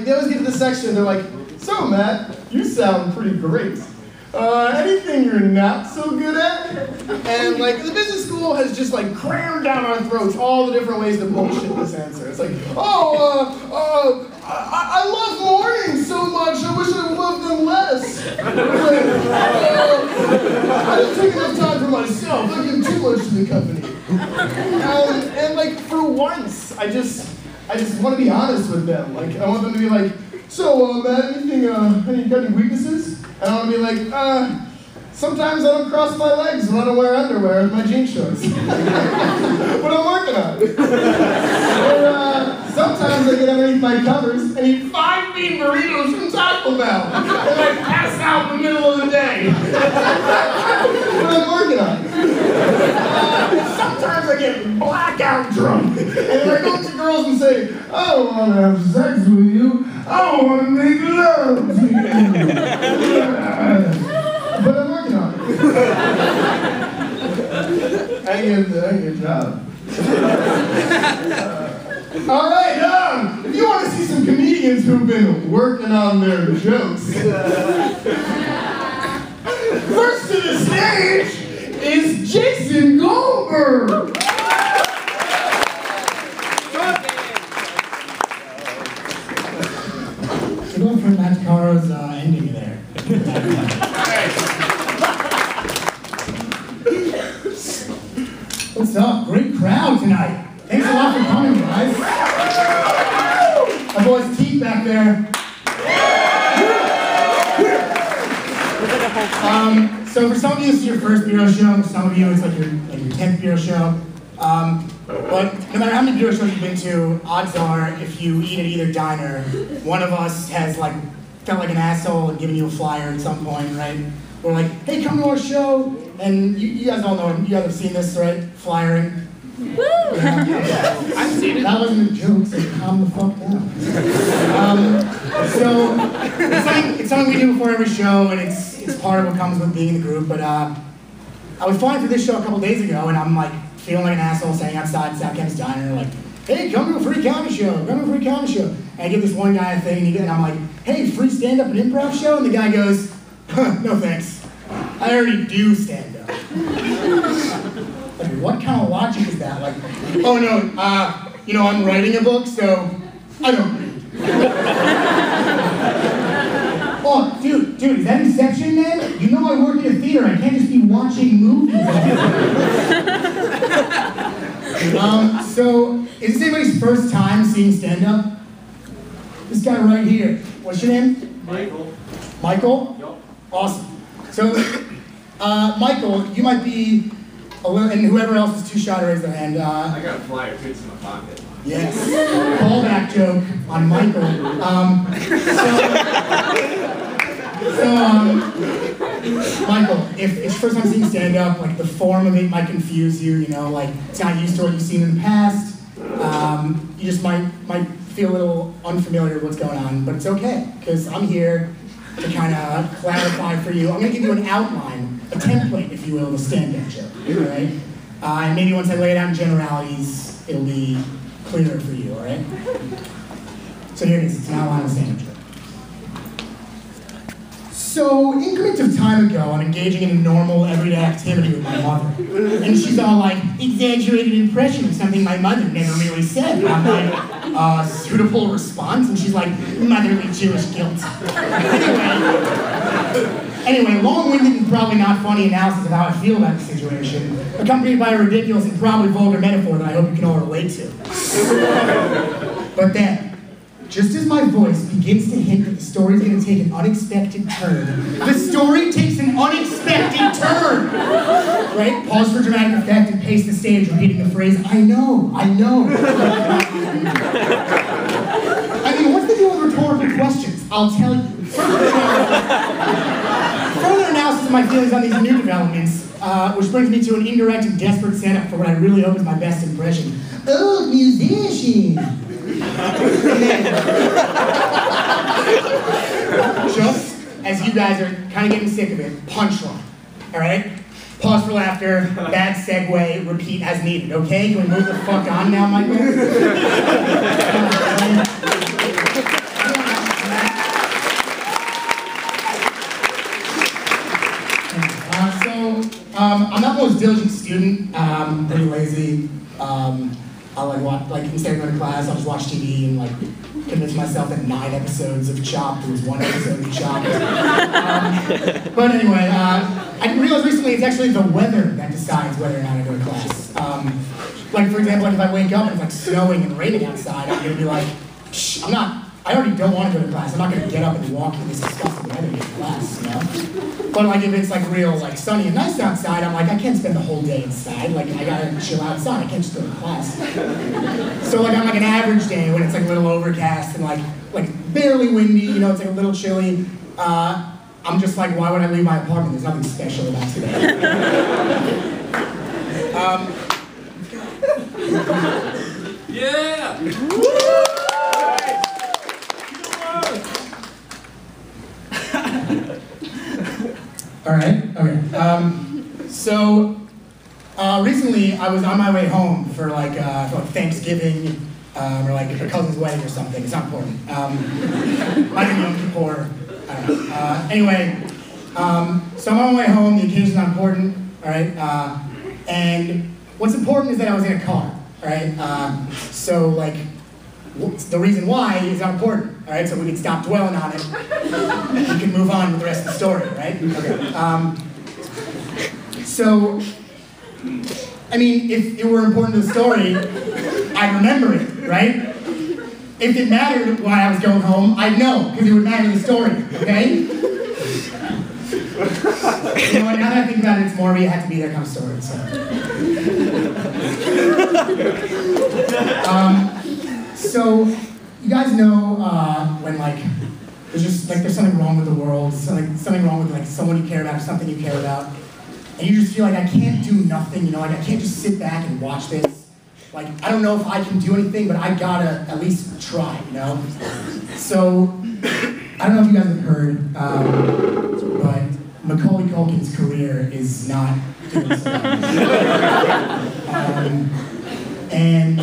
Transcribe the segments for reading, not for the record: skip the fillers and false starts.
They always get to this section, they're like, so Matt, you sound pretty great. Anything you're not so good at? And like the business school has just like crammed down our throats all the different ways to bullshit this answer. It's like, I love mornings so much, I wish I loved them less. I don't take enough time for myself, I give too much to the company. And like for once, I just want to be honest with them. Like I want them to be like, so Matt, got any weaknesses? And I want to be like, sometimes I don't cross my legs when I don't wear underwear with my jean shorts. But I'm working on it. Or sometimes I get underneath my covers and eat 5 bean burritos from Taco Bell. And I pass out in the middle of the day. But I'm working on it. Sometimes I get blackout drunk. And then I go up to girls and say, I don't want to have sex with you. I want to make love to you. But I'm working on it. I ain't get a job. All right, if you want to see some comedians who've been working on their jokes, first to the stage is Jason Goldberg. So going from Matt Caro's ending there. What's up? Great crowd tonight. Thanks a lot for coming, guys. My boy's Keith back there. So for some of you, this is your first bureau show. For some of you, it's like your 10th bureau show. But no matter how many bureau shows you've been to, odds are if you eat at either diner, one of us has like felt like an asshole and given you a flyer at some point, right? We're like, hey, come to our show. And you guys all know, you guys have seen this, right? Flyering. Woo! Yeah, I've seen it. That wasn't a joke, so calm the fuck down. So, it's something we do before every show, and it's part of what comes with being in the group, but I was flying for this show a couple days ago, and I'm like, feeling like an asshole standing outside South Campus Diner, like, hey, come to a free comedy show, come to a free comedy show. And I give this one guy a thing, and I'm like, hey, free stand-up and improv show? And the guy goes, no thanks. I already do stand-up. Like, what kind of logic is that? Like, oh no, I'm writing a book, so I don't read. Oh, dude, is that Inception, man? You know I work in a theater, I can't just be watching movies. So, is this anybody's first time seeing stand-up? This guy right here. What's your name? Michael. Michael? Yup. Awesome. So, Michael, you might be a little, and whoever else is too shy to raise their hand. I got a flyer fits in my pocket. Yes. Callback joke on Michael. Michael, if it's your first time seeing stand-up, like the form of it might confuse you, like it's not used to what you've seen in the past. You just might feel a little unfamiliar with what's going on, but it's okay, because I'm here to kind of clarify for you. I'm going to give you an outline, a template, if you will, of a stand-up joke, all right? And maybe once I lay it out in generalities, it'll be clearer for you, all right? So here it is, it's an outline of a stand-up joke. So, increments of time ago, I'm engaging in a normal, everyday activity with my mother. And she's all like, exaggerated impression of something my mother never really said. And I'm like, suitable response? And she's like, motherly Jewish guilt. Anyway, long-winded and probably not funny analysis of how I feel about the situation, accompanied by a ridiculous and probably vulgar metaphor that I hope you can all relate to. But then, just as my voice begins to hint that the story's gonna take an unexpected turn, the story takes an unexpected turn! Right? Pause for dramatic effect and pace the stage, repeating the phrase, I know. I mean, what's the deal with rhetorical questions? I'll tell you. Further analysis of my feelings on these new developments, which brings me to an indirect and desperate setup for what I really hope is my best impression. Old musician! Just as you guys are kind of getting sick of it, punchline, all right? Pause for laughter, bad segue, repeat as needed, okay? Can we move the fuck on now, Michael? I'm not the most diligent student. I'm pretty lazy. I'll instead of going to class, I'll just watch TV and convince myself that 9 episodes of Chopped was 1 episode of Chopped. But anyway, I realized recently it's actually the weather that decides whether or not I go to class. For example, if I wake up and it's snowing and raining outside, I'm gonna be like, shh, I already don't want to go to class. I'm not gonna get up and walk in this disgusting weather to class, you know? But if it's real sunny and nice outside, I'm like, I can't spend the whole day inside. I gotta chill outside. I can't just go to class. So on an average day when it's a little overcast and barely windy, you know, it's a little chilly, I'm just why would I leave my apartment? There's nothing special about today. Yeah! All right, okay. Recently I was on my way home for Thanksgiving or a cousin's wedding or something. It's not important. Might be Yom Kippur. I don't know. Anyway, so I'm on my way home. The occasion's not important. All right. And what's important is that I was in a car. All right. The reason why is not important. All right. So we can stop dwelling on it. We can move on with the rest of the story. Right. Okay. If it were important to the story, I'd remember it, right? If it mattered why I was going home, I'd know, because it would matter to the story, okay? You know, now that I think about it, it's more of a you had to be there kind of story, so you guys know when there's something wrong with the world, something wrong with someone you care about or something you care about, and you just feel I can't do nothing, you know, I can't just sit back and watch this. I don't know if I can do anything, but I gotta at least try, you know? So, I don't know if you guys have heard, but Macaulay Culkin's career is not doing so well. And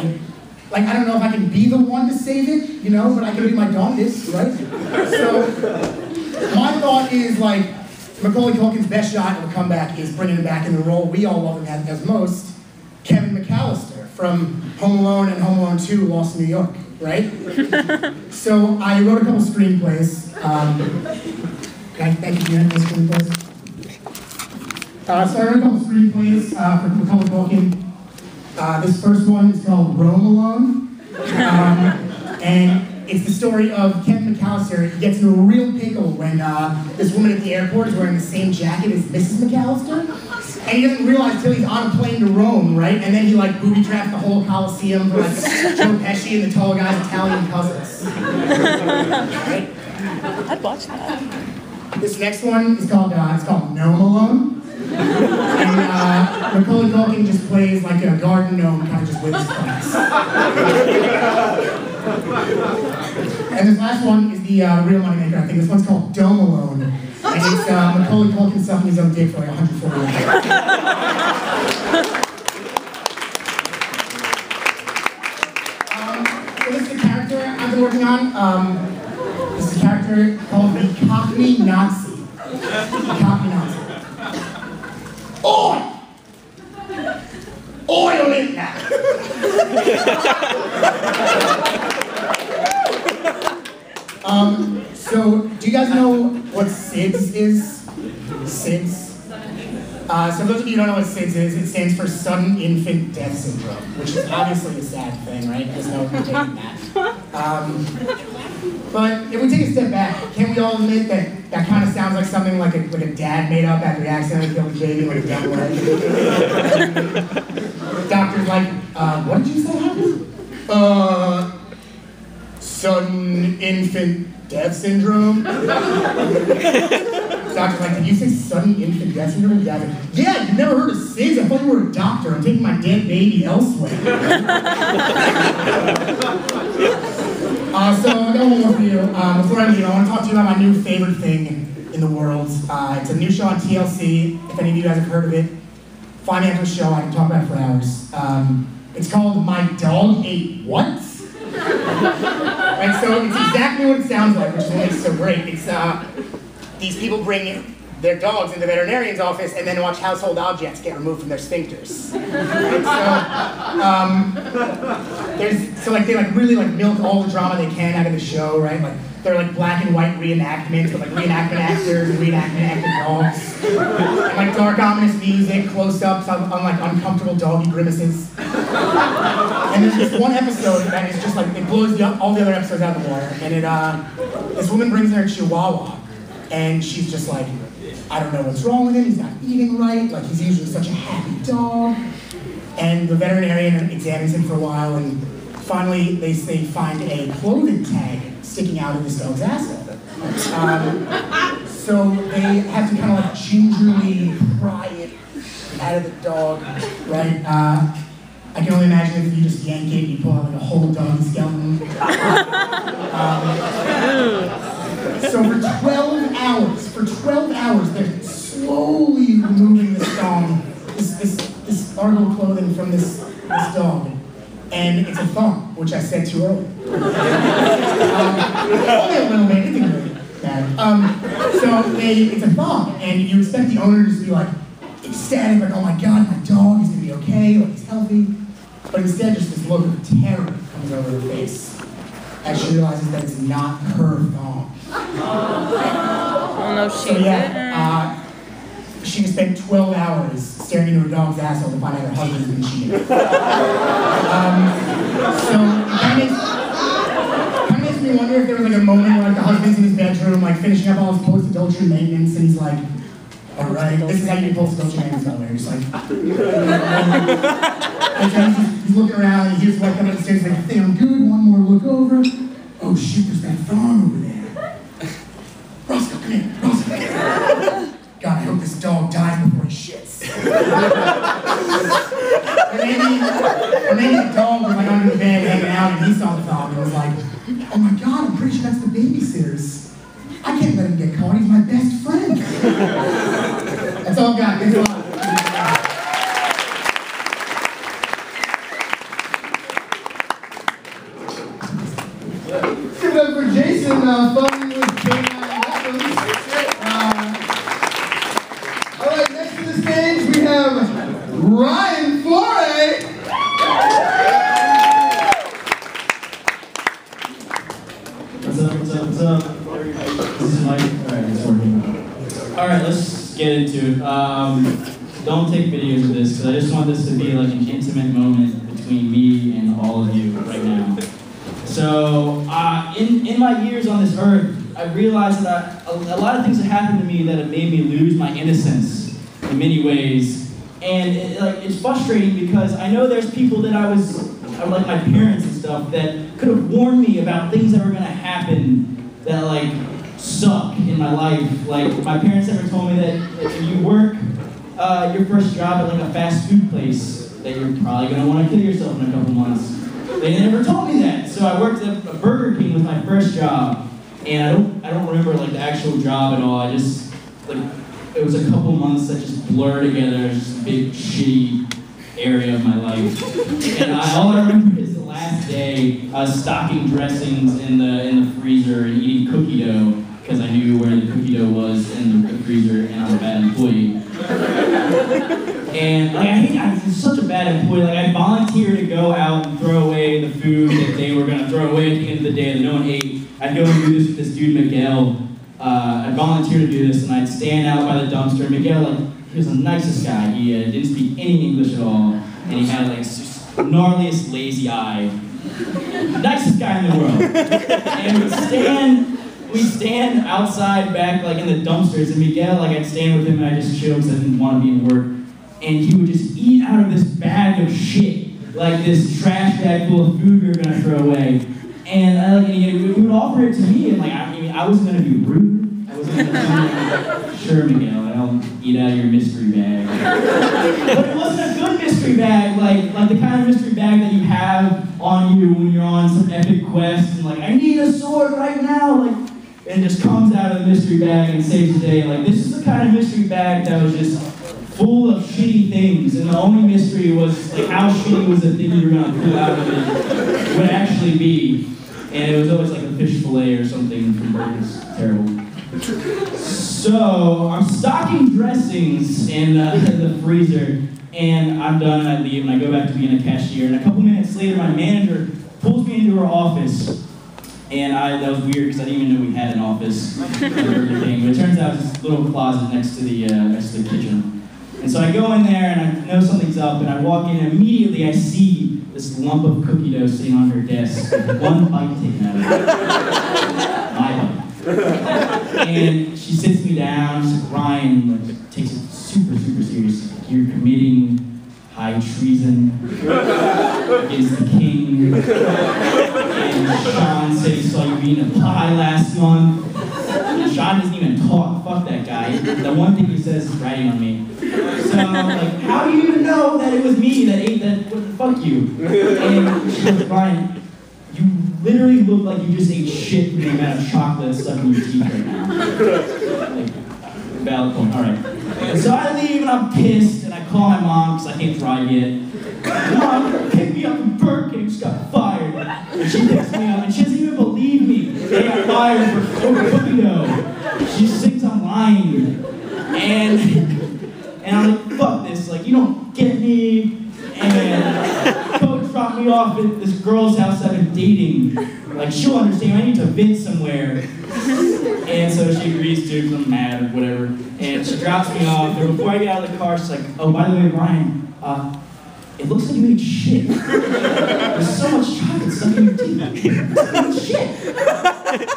I don't know if I can be the one to save it, you know, but I can do my darndest, right? So, my thought is Macaulay Culkin's best shot of a comeback is bringing him back in the role we all love him as most, Kevin McAllister from Home Alone and Home Alone 2, Lost in New York, right? So I wrote a couple screenplays. Thank you, those screenplays. So I wrote a couple screenplays for Macaulay Culkin. This first one is called Rome Alone. And it's the story of Kevin McAllister. He gets in a real pickle when this woman at the airport is wearing the same jacket as Mrs. McAllister. And he doesn't realize until he's on a plane to Rome, right? And then he booby traps the whole Coliseum for Joe Pesci and the tall guy's Italian cousins. Right? I'd watch that. This next one is called Gnome Alone. And Macaulay Culkin just plays a garden gnome, kind of just with his class. And this last one is the real moneymaker, I think. This one's called Dome Alone. And it's Macaulay Culkin sucking his own dick for 140 years. So this is a character I've been working on. This is a character called the Cockney Nazi. The Cockney Nazi. Oi! Oil in that! So, do you guys know what SIDS is? SIDS? So those of you who don't know what SIDS is, it stands for Sudden Infant Death Syndrome, which is obviously a sad thing, right? There's no debating that. But if we take a step back, can we all admit that that kind of sounds like something like a dad made up after he accidentally killed his baby a dumb way? The doctor's what did you say happened? Sudden infant death syndrome? Doctor's did you say sudden infant death syndrome? And Dad's yeah, you've never heard of SIDS? I thought you were a doctor. I'm taking my dead baby elsewhere. So I got one more for you. Before I leave, I want to talk to you about my new favorite thing in the world. It's a new show on TLC. If any of you guys have heard of it, find me after the show. I can talk about it for hours. It's called My Dog Ate What? Right, so it's exactly what it sounds like, which is what makes it so great. It's these people bring their dogs in the veterinarian's office and then watch household objects get removed from their sphincters. Right? So they like really like milk all the drama they can out of the show, right? Like they're like black and white reenactments with like reenactment actors and reenactment actor dogs. And like dark ominous music, close-ups on like uncomfortable doggy grimaces. And there's this one episode that is just like, it blows all the other episodes out of the water. And this woman brings in her chihuahua, and she's just like, I don't know what's wrong with him, he's not eating right, like he's usually such a happy dog. And the veterinarian examines him for a while, and finally they find a clothing tag sticking out of this dog's asshole. So they have to kind of like gingerly pry it out of the dog, right? I can only imagine if you just yank it, you pull out like a whole doggy skeleton. So for 12 hours, they're slowly removing this this article of clothing from this dog. And it's a thong, which I said too early. Only a little bit, anything really bad. It's a thong, and you expect the owner to just be like ecstatic, like, oh my god, my dog is gonna be okay, like he's healthy. But instead, just this look of terror comes over her face as she realizes that it's not her thong. Oh no, she didn't. She just spent 12 hours staring into her dog's asshole to find out her husband's been cheating. So it kind of makes me wonder if there was like a moment where like the husband's in his bedroom, like finishing up all his post-adultery maintenance, and he's like, all right, this is how you do post-adultery maintenance, by the way. He's like, he's looking around, and he hears wife come up the stairs, like, I think I'm good, one more look over. Oh shit, there's that thong over there. Roscoe, come here, Roscoe, come here. God, I hope this dog dies before he shits. Or maybe the dog was like under the bed hanging out and he saw the dog and was like, oh my god, I'm pretty sure that's the babysitter's. I can't let him get caught, he's my best friend. That's all I've got. Thanks a lot. Give it up for Jason, fun with K9 Weapons. Alright, next to the stage we have Ryan Flore. What's up? This is Mike. Alright, it's working. Alright, let's get into it. Don't take videos of this, because I just want this to be like an intimate moment between me and all of you right now. So, in my years on this earth, I realized that a lot of things have happened to me that have made me lose my innocence in many ways. And it's frustrating because I know there's people that I like my parents and stuff, that could have warned me about things that were going to happen that like suck in my life. Like my parents never told me that if you work your first job at like a fast food place, that you're probably going to want to kill yourself in a couple months. They never told me that. So I worked at a Burger King with my first job, and I don't remember like the actual job at all. I just like it was a couple months that just blur together. It's just a big shitty area of my life. And all I remember is the last day I was stocking dressings in the freezer and eating cookie dough because I knew where the cookie dough was in the freezer, and I'm a bad employee. And like I was such a bad employee. Like I volunteered to go out and throw away the food that they were gonna throw away at the end of the day that no one ate. I'd go and do this with this dude Miguel. I'd volunteer to do this, and I'd stand out by the dumpster. Miguel, like he was the nicest guy. He didn't speak any English at all, and he had like gnarliest lazy eye. Nicest guy in the world. And we'd stand outside back like in the dumpsters, and Miguel, like I'd stand with him and I just chill because I didn't want to be in work. And he would just eat out of this bag of shit, like this trash bag full of food we were gonna throw away. And he would offer it to me, and like I wasn't gonna be rude. I wasn't gonna be sure, Miguel, I'll eat out of your mystery bag. But it wasn't a good mystery bag, like the kind of mystery bag that you have on you when you're on some epic quest, and like I need a sword right now, like. And just comes out of the mystery bag and saves the day. Like this is the kind of mystery bag that was just full of shitty things, and the only mystery was like how shitty was the thing you were gonna pull out of it would actually be. And it was always like a fish fillet or something from Burgers. Terrible. So I'm stocking dressings in the freezer, and I'm done, and I leave, and I go back to being a cashier. And a couple minutes later, my manager pulls me into her office, and that was weird because I didn't even know we had an office at Burger King. But it turns out it's this little closet next to the kitchen. And so I go in there, and I know something's up, and I walk in, and immediately I see this lump of cookie dough sitting on her desk with one bite taken out of it. My bite. And she sits me down, she's like, Ryan, like, takes it super, super serious. Like, you're committing high treason against the king. And Sean said he saw you eating a pie last month. Sean doesn't even talk, fuck that guy. The one thing he says is ratting on me. So, like, how do you even know that it was me that ate that? Fuck you. And she goes, Ryan, you literally look like you just ate shit from the amount of chocolate stuck in your teeth right now. Like, valid point, alright. And so I leave and I'm pissed and I call my mom because I can't drive yet. Mom, pick me up from Burger King, just got fired. And she picks me up and she doesn't even believe me. They got fired for cookie dough. She just thinks I'm lying. And I'm like, fuck this, like, you don't get me. And Coach dropped me off at this girl's house I've been dating. Like, she'll understand, I need to vent somewhere. And so she agrees to, because I'm mad or whatever. And she drops me off, and before I get out of the car, she's like, oh, by the way, Brian, it looks like you ate shit. There's so much chocolate stuck in your teeth. You ate shit.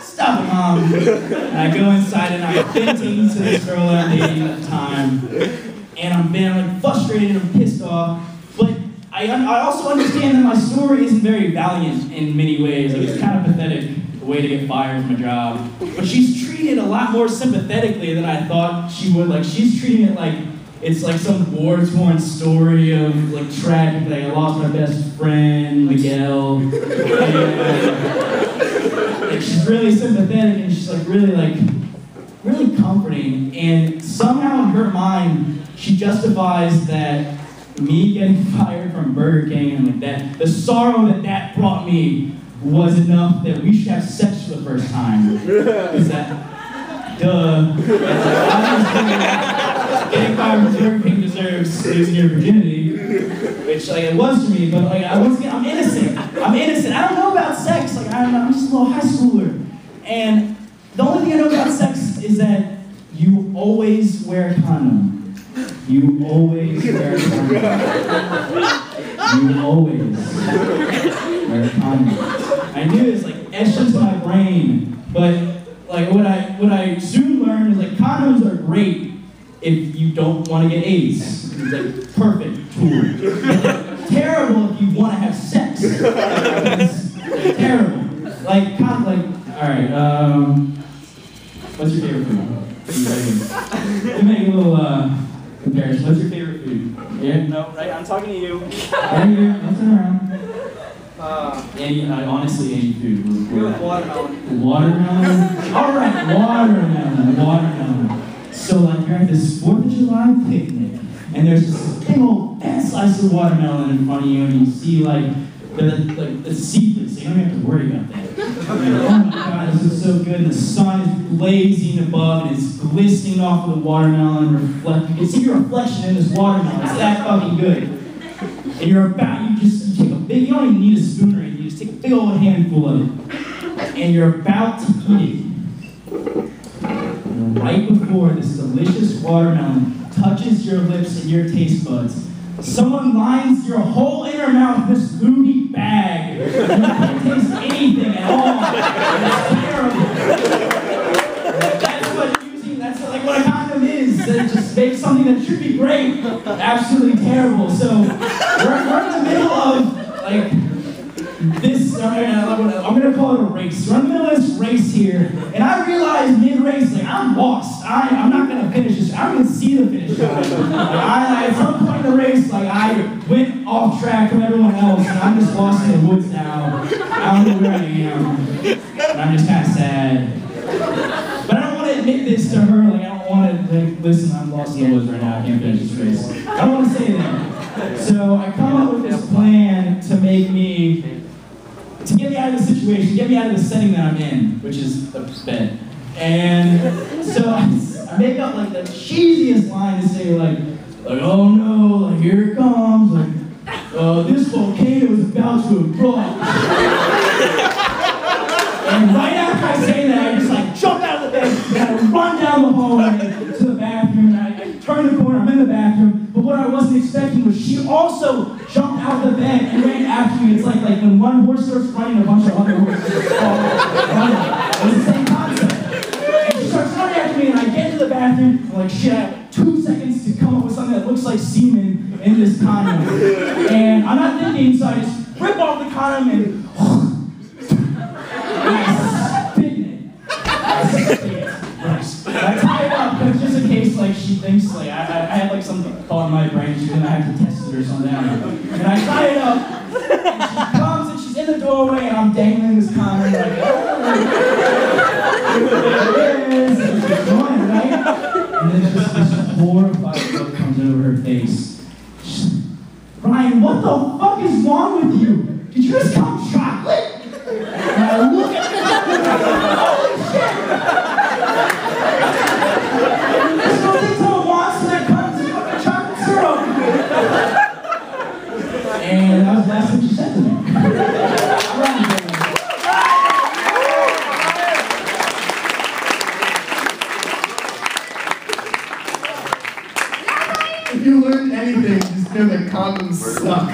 Stop it, Mom. And I go inside and I'm venting to this girl that I'm dating at the time. And I'm being like frustrated and I'm pissed off. But I also understand that my story isn't very valiant in many ways. Like, it's kind of pathetic, the way to get fired from a job. But she's treated a lot more sympathetically than I thought she would. Like, she's treating it like it's like some war-torn story of like tragic. Like, I lost my best friend, Miguel. And, like, she's really sympathetic and she's like really comforting. And somehow in her mind, she justifies that me getting fired from Burger King and like that, the sorrow that brought me was enough that we should have sex for the first time. Is that, duh. Getting fired from Burger King deserves losing your virginity, which like it was for me, but like I'm innocent. I don't know about sex. Like I'm just a little high schooler, and the only thing I know about sex is that you always wear a condom. You always wear a condom. You always wear a condom. I knew it's like etched into my brain, but like what I soon learned is like condoms are great if you don't want to get AIDS. It's like perfect tool. Terrible if you want to have sex. It's terrible. Like alright, what's your favorite food? Let me make a little comparison. What's your favorite food? Yeah? No, right? I'm talking to you. Right here, don't turn around. Honestly, any food. Go with watermelon. Watermelon? Alright, watermelon. So like you're at this 4th of July picnic, and there's this big old fat slice of watermelon in front of you, and you see like it's seedless, so you don't have to worry about that. Oh my God, this is so good. And the sun is blazing above, and it's glistening off of the watermelon. You can see your reflection in this watermelon. It's that fucking good. And you take a big, you don't even need a spoon or anything. You just take a big old handful of it, and you're about to eat it. And right before this delicious watermelon touches your lips and your taste buds, someone lines your whole inner mouth with this loony bag. You can't taste anything at all. It's terrible. That's what a condom is. It just makes something that should be great absolutely terrible. So we're in the middle of like this. I'm gonna call it a race. We're in the middle of this race here, and I realized mid-race, like I'm lost. I'm not gonna finish this. I'm gonna see the finish line. At some point in the race, like I went off track from everyone else, and I'm just lost in the woods now. I don't know where I am, and I'm just kind of sad. But I don't want to admit this to her. Like I don't want to like listen. I'm lost in the woods right now. I can't finish this race. I don't want to say that. So I come up with this plan to get me out of the situation, get me out of the setting that I'm in, which is a bed. And so I make up like the cheesiest line to say like, oh no, like here it comes, like, this volcano is about to erupt. And right after I say that, I just like jump out of the bed and I run down the hallway to the bathroom, and I turn the corner, I'm in the bathroom, but what I wasn't expecting was she also jumped out of the bed and ran after me. It's like when one horse starts running, a bunch of other horses follow running. It was the same concept. And she starts running after me, and I get to the bathroom, I'm like, shit, I have 2 seconds to come up with something that looks like semen in this condom. And I'm not thinking, so I just rip off the condom and I spit in it. I tie it up because just in case like she thinks like I had like some thought in my brain she's gonna have to test it or something. And I tie it up and she comes and she's in the doorway and I'm dangling this condom like there it is, and she's going, right? And then this horrified look comes over her face. Ryan, what the fuck is wrong with you? Did you just come chocolate? And I look at her, holy shit! There's no thing someone wants and that comes in fucking chocolate syrup. And that was the last thing she said to me. If you learned anything, just know that condoms suck.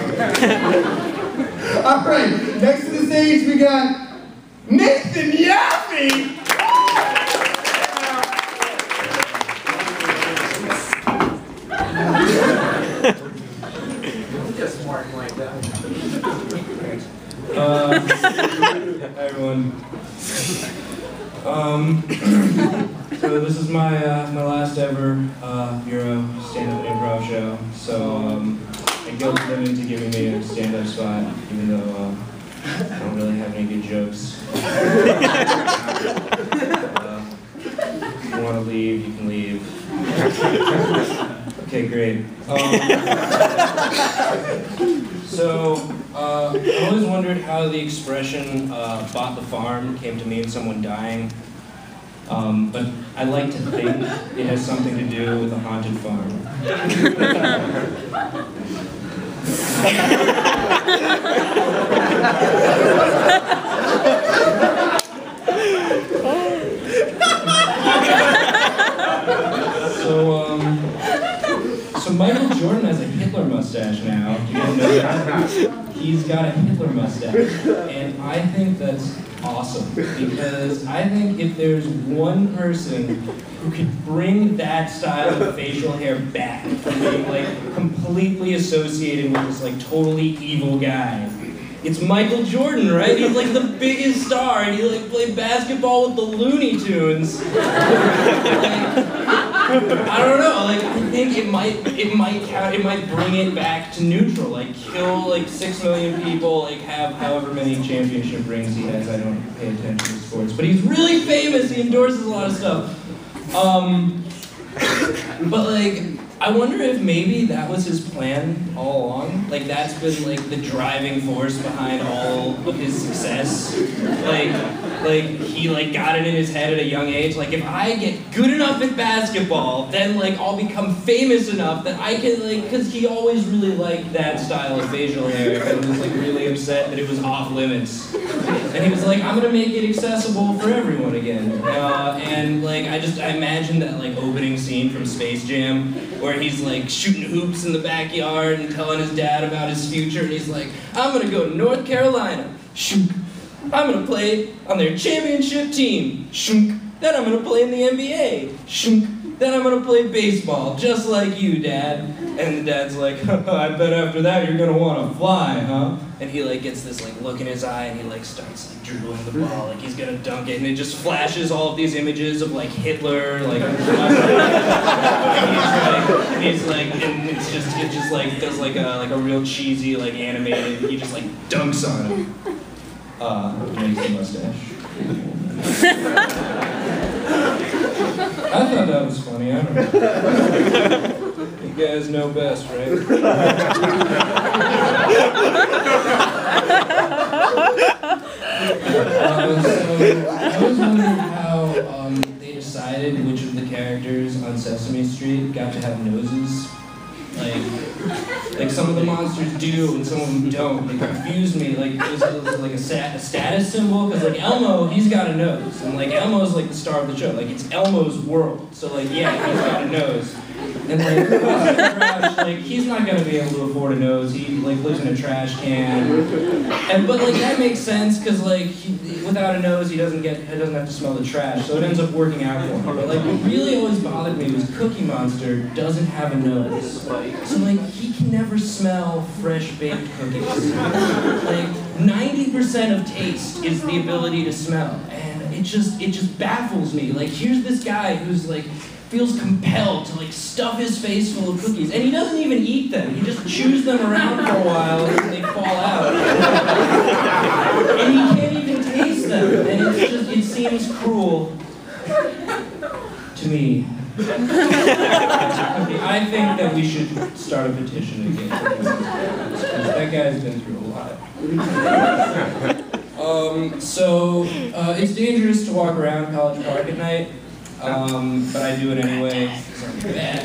All right, next to the stage we got Nathan Yaffe. Just smart like that. Hi everyone. So this is my my last ever Euro stand-up improv show. So I guilted them into giving me a stand-up spot, even though I don't really have any good jokes. If you want to leave, you can leave. Okay, great. I always wondered how the expression "bought the farm" came to mean someone dying. But I like to think it has something to do with a haunted farm. So Michael Jordan has a Hitler mustache now. You guys know that? He's got a Hitler mustache. And I think that's awesome. Because I think if there's one person who could bring that style of facial hair back from being like completely associated with this like totally evil guy, it's Michael Jordan, right? He's like the biggest star, and he like played basketball with the Looney Tunes. I don't know, like I think it might count, it might bring it back to neutral, like kill like 6 million people, like have however many championship rings he has. I don't pay attention to sports, but he's really famous, he endorses a lot of stuff. But like, I wonder if maybe that was his plan all along. Like that's been like the driving force behind all of his success. Like he like got it in his head at a young age. Like if I get good enough at basketball, then like I'll become famous enough that I can like, cause he always really liked that style of facial hair and was like really upset that it was off limits. And he was like, I'm gonna make it accessible for everyone again. And like I imagine that like opening scene from Space Jam where he's like shooting hoops in the backyard and telling his dad about his future, and he's like, I'm gonna go to North Carolina, shoot. I'm gonna play on their championship team, shunk. Then I'm gonna play in the NBA, shunk. Then I'm gonna play baseball, just like you, Dad. And the dad's like, I bet after that you're gonna wanna fly, huh? And he like gets this like look in his eye, and he like starts like dribbling the ball, like he's gonna dunk it, and it just flashes all of these images of like Hitler, like, and it just like does like a real cheesy like animated. He just like dunks on him. Makes a mustache. I thought that was funny. I don't know. You guys know best, right? I was wondering how decided which of the characters on Sesame Street got to have noses. Like some of the monsters do and some of them don't. It confused me. Like it was like a status symbol because like Elmo, he's got a nose, and like Elmo's like the star of the show. Like it's Elmo's world. So like yeah, he's got a nose. And like Crouch, like he's not gonna be able to afford a nose. He like lives in a trash can. And but like that makes sense because like without a nose he doesn't have to smell the trash. So it ends up working out for him. But like what really always bothered me was Cookie Monster doesn't have a nose. So like he can never smell fresh baked cookies. Like 90% of taste is the ability to smell. And it just baffles me. Like here's this guy who's like feels compelled to like stuff his face full of cookies, and he doesn't even eat them. He just chews them around for a while and they fall out. And he can't even taste them. And it seems cruel to me. I think that we should start a petition against him. That guy's been through a lot. It's dangerous to walk around College Park at night. But I do it anyway, 'cause I'm bad.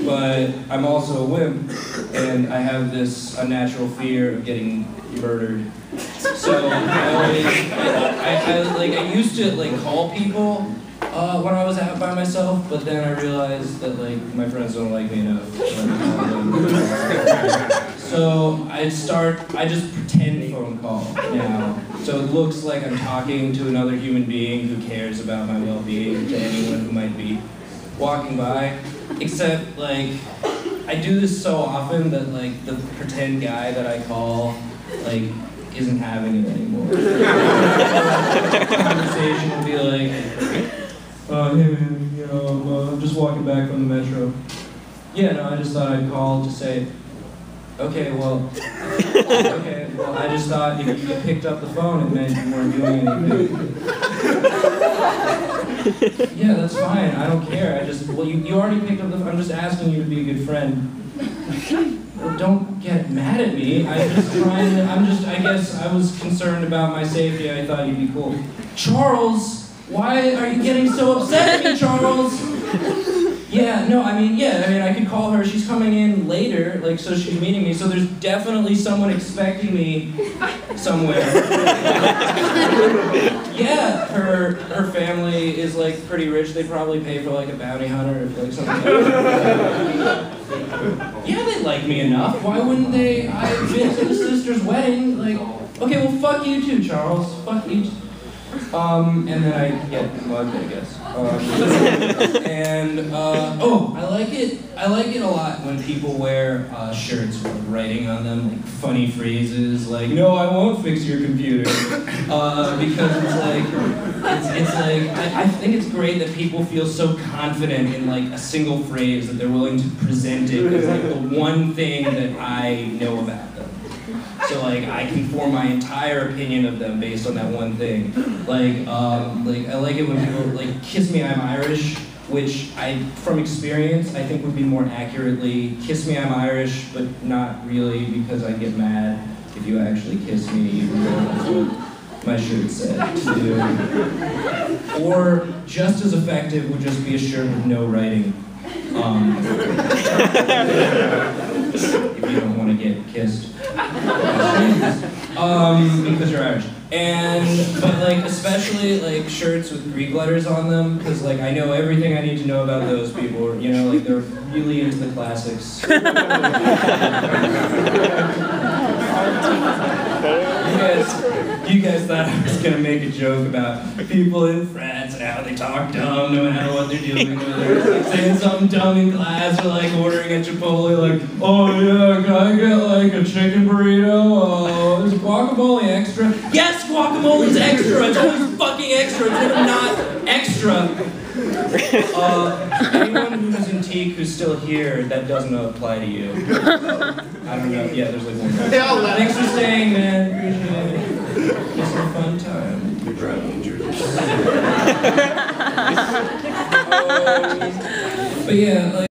But I'm also a wimp, and I have this unnatural fear of getting murdered. So I used to like call people when I was out by myself, but then I realized that like my friends don't like me enough. So I just pretend phone call now. So it looks like I'm talking to another human being who cares about my well-being, to anyone who might be walking by. Except like, I do this so often that like the pretend guy that I call, like, isn't having it anymore. The conversation will be like, hey man, you know, I'm just walking back from the metro. Yeah, no, I just thought I'd call to say, okay, well, I just thought if you picked up the phone, it meant you weren't doing anything. Yeah, that's fine, I don't care. You already picked up the phone, I'm just asking you to be a good friend. Well, don't get mad at me. I guess I was concerned about my safety. I thought you'd be cool. Charles, why are you getting so upset at me, Charles? Yeah, I could call her. She's coming in later, like, so she's meeting me. So there's definitely someone expecting me somewhere. Yeah, her family is, like, pretty rich. They probably pay for, like, a bounty hunter or, like, something like that. Yeah, they like me enough. Why wouldn't they? I've been to the sister's wedding. Like, okay, well, fuck you too, Charles. Fuck you too. And then I get mugged, I guess. I like it a lot when people wear shirts with writing on them, like funny phrases, like "No, I won't fix your computer," because I think it's great that people feel so confident in like a single phrase that they're willing to present it as like the one thing that I know about them. So like I can form my entire opinion of them based on that one thing. Like I like it when people like "Kiss me, I'm Irish," which from experience, I think would be more accurately "Kiss me, I'm Irish," but not really, because I get mad if you actually kiss me, even though that's what my shirt said to do. Or just as effective would just be a shirt with no writing. If you don't want to get kissed. Because you're Irish. But like, especially like shirts with Greek letters on them, because like I know everything I need to know about those people, you know, like they're really into the classics. You guys thought I was gonna make a joke about people in France and how they talk dumb no matter what they're doing, whether it's like saying something dumb in class or like ordering at Chipotle, like, oh yeah, can I get like a chicken burrito? Is guacamole extra? Yes, guacamole's extra. It's always fucking extra. It's never not extra. Anyone who's in Teak who's still here, that doesn't apply to you. I don't know. Yeah, there's like one guy. Thanks for staying, man. Appreciate it. It's a fun time. You're driving But yeah, like.